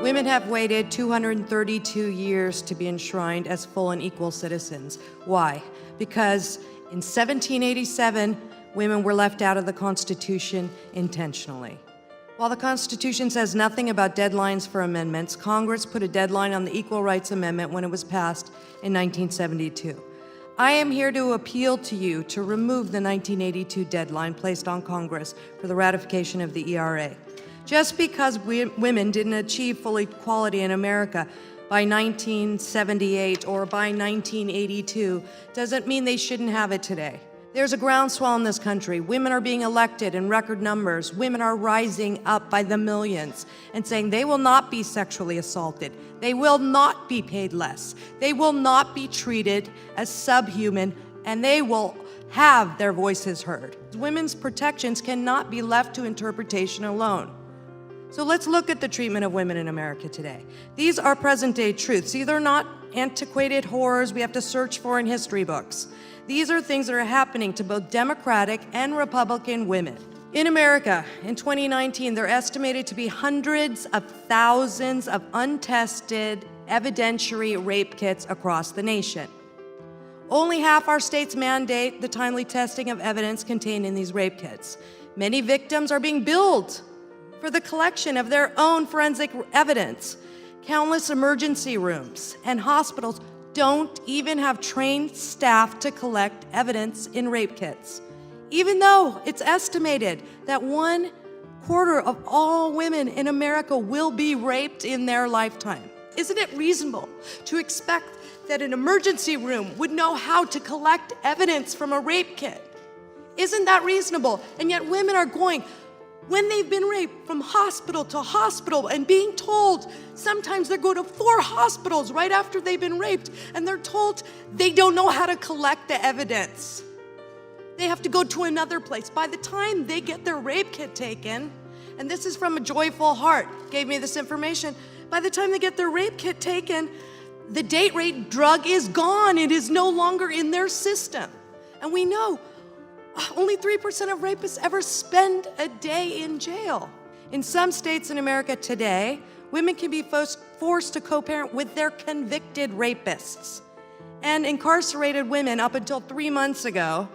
Women have waited 232 years to be enshrined as full and equal citizens. Why? Because in 1787, women were left out of the Constitution intentionally. While the Constitution says nothing about deadlines for amendments, Congress put a deadline on the Equal Rights Amendment when it was passed in 1972. I am here to appeal to you to remove the 1982 deadline placed on Congress for the ratification of the ERA. Just because women didn't achieve full equality in America by 1978 or by 1982 doesn't mean they shouldn't have it today. There's a groundswell in this country. Women are being elected in record numbers. Women are rising up by the millions and saying they will not be sexually assaulted. They will not be paid less. They will not be treated as subhuman, and they will have their voices heard. Women's protections cannot be left to interpretation alone. So let's look at the treatment of women in America today. These are present-day truths. These are not antiquated horrors we have to search for in history books. These are things that are happening to both Democratic and Republican women. In America, in 2019, there are estimated to be hundreds of thousands of untested evidentiary rape kits across the nation. Only half our states mandate the timely testing of evidence contained in these rape kits. Many victims are being billed for the collection of their own forensic evidence. Countless emergency rooms and hospitals don't even have trained staff to collect evidence in rape kits, even though it's estimated that 1/4 of all women in America will be raped in their lifetime. Isn't it reasonable to expect that an emergency room would know how to collect evidence from a rape kit? Isn't that reasonable? And yet women are going, when they've been raped, from hospital to hospital and being told, sometimes they go to 4 hospitals right after they've been raped, and they're told they don't know how to collect the evidence. They have to go to another place. By the time they get their rape kit taken, and this is from a Joyful Heart, gave me this information, by the time they get their rape kit taken, the date rape drug is gone. It is no longer in their system. And we know only 3% of rapists ever spend a day in jail. In some states in America today, women can be forced to co-parent with their convicted rapists. And incarcerated women, up until 3 months ago,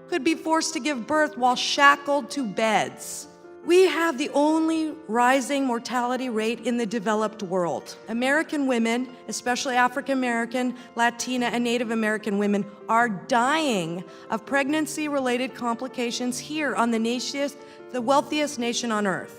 could be forced to give birth while shackled to beds. We have the only rising mortality rate in the developed world. American women, especially African American, Latina, and Native American women, are dying of pregnancy-related complications here on the wealthiest nation on earth.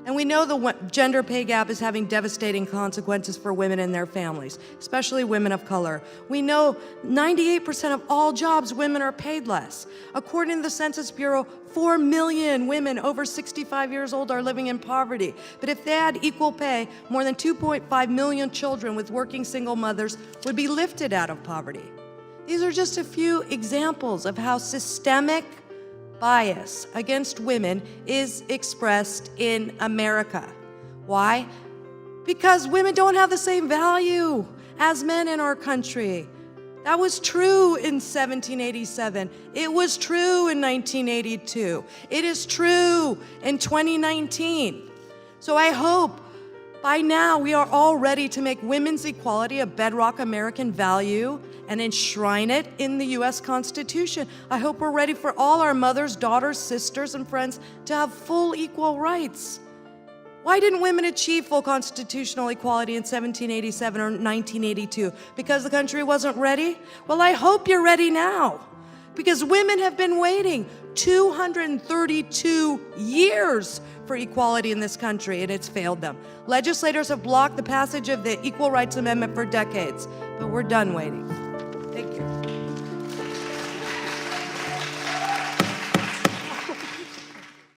And we know the gender pay gap is having devastating consequences for women and their families, especially women of color. We know 98% of all jobs, women are paid less. According to the Census Bureau, 4 million women over 65 years old are living in poverty. But if they had equal pay, more than 2.5 million children with working single mothers would be lifted out of poverty. These are just a few examples of how systemic bias against women is expressed in America. Why? Because women don't have the same value as men in our country. That was true in 1787. It was true in 1982. It is true in 2019. So I hope by now we are all ready to make women's equality a bedrock American value and enshrine it in the U.S. Constitution. I hope we're ready for all our mothers, daughters, sisters, and friends to have full equal rights. Why didn't women achieve full constitutional equality in 1787 or 1982? Because the country wasn't ready? Well, I hope you're ready now, because women have been waiting 232 years for equality in this country, and it's failed them. Legislators have blocked the passage of the Equal Rights Amendment for decades, but we're done waiting. Thank you.